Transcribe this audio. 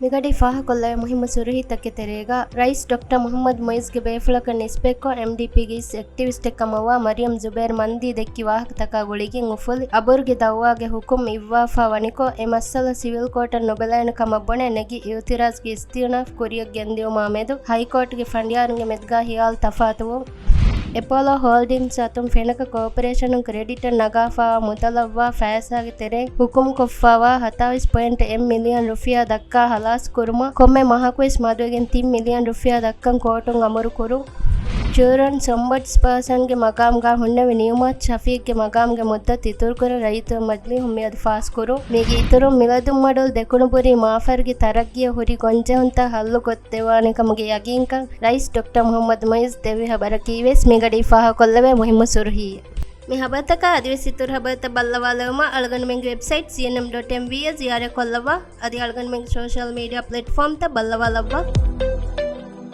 ಮಿಗಡಿ ಫಾಹ ಕೊಲ್ಲವೆ ಮುಹಿಮ ಸುರಹಿತಕ್ಕೆ ತೆರೆಗ ರೈಸ್ ಡಾಕ್ಟರ್ ಮೊಹಮ್ಮದ್ ಮೊಯಿಸ್ಗೆ ಬೇಫುಳಕ ನಿಸ್ಬೇಕೊ ಎಂಡಿಪಿಗೆ ಆಕ್ಟಿವಿಸ್ಟ್ ಕಮವ ಮರಿಯಂ ಜುಬೇರ್ ಮಂದಿ ದೆಕ್ಕಿ ವಾಹಕ ತಕಾಗುಳಿಗೆ ಉಫುಲ್ ಅಬುರ್ಗೆ ದವ್ವಾಗೆ ಹುಕುಂ ಇವ್ವಾಫಾ ವಣಿಕೊ ಎ ಮಸ್ಸಲ ಸಿವಿಲ್ ಕೋರ್ಟ್ ನೊಬೆಲಾಯನ ಕಮ ಬೊಣೆ ನೆಗಿ ಇವ್ತಿರಾಜ್ಗೆ ಇಸ್ತಿನಾಫ್ ಕುರಿಯಗ್ ಗೆಂದಿಯುಮಾ ಮೆದು ಹೈಕೋರ್ಟ್ಗೆ ಫಂಡ್ಯಾರುಂಗೆ ಮೆದ್ಗಾ ಹಿಯಾಲ್ ತಫಾತುವು ಎಪೋಲೋ ಹೋಲ್ಡಿಂಗ್ಸ್ ಅತುಂ ಫೆನಕ ಕೋಪರೇಷನ್ ಕ್ರೆಡಿಟರ್ ನಗಾಫಾ ಮುತಲವ್ವಾ ಫෑಸಾಗೆ ತೆರೆ ಹುಕುಂ ಕೊಫ್ಫಾವಾ 27.8 ಮಿಲಿಯನ್ ರುಫಿಯಾ ದಕ್ಕಾ ಹಲಾಸ್ ಕುರುಮ ಕೊಮ್ಮೆ ಮಹಾಕ್ವೆಸ್ ಮದುವೆಗೆನ್ 3 ಮಿಲಿಯನ್ ರುಫಿಯಾ ದಕ್ಕಂ ಕೋಟುಂ ಅಮರು ಕುರು ಚೂರನ್ ಸೊಂಬಟ್ಸ್ ಪರ್ಸನ್ಗೆ ಮಗಾಮ್ಗಾ ಹುಣ್ಣವೆ ನಿಯುಮತ್ ಶಫೀಕ್ಗೆ ಮಗಾಮ್ಗೆ ಮುದ್ದತ್ ಇತುರುಕುರ ರೈತ ಮಜ್ಲಿ ಹುಮ್ಮಿಯದ್ ಫಾಸ್ ಕುರು ಮೀಗೆ ಇತುರು ಮಿಲದುಂ ಮಡುಲ್ ದೆಕುಣುಪುರಿ ಮಾಫರ್ಗೆ ತರಗ್ಗಿಯ ಹುರಿ ಗೊಂಜೆ ಹುಂತ ಹಲ್ಲು ಗೊತ್ತೆವಾಣಿಕಮಗೆ ಯಗೀಂಕ ರೈಸ್ ಡಾಕ್ಟರ್ ಮೊಹಮ್ಮದ್ ಮೊಯಿಸ್ ದೆವಿ ಹಬರ ಕೀವೆಸ್ ಮಿಗಡಿ ಫಾಹ ಕೊಲ್ಲವೆ ಮುಹಿಮ ಸುರುಹಿಯೆ මේ හබතක අදිවසිතුර හබත බල්ලවාලවම අල්ගන්මෙන්ගේ වෙබ්සයිට් cnm.mv ಜಿಯಾರೆ ಕೊಲ್ಲವ ಅದಿ ಅಳ್ಗನ್ಮೆಂಗ್ ಸೋಷಿಯಲ್ ಮೀಡಿಯಾ ಪ್ಲಾಟ್ಫಾರ್ಮ್ ತ ಬಲ್ಲವಾಲವ್ವ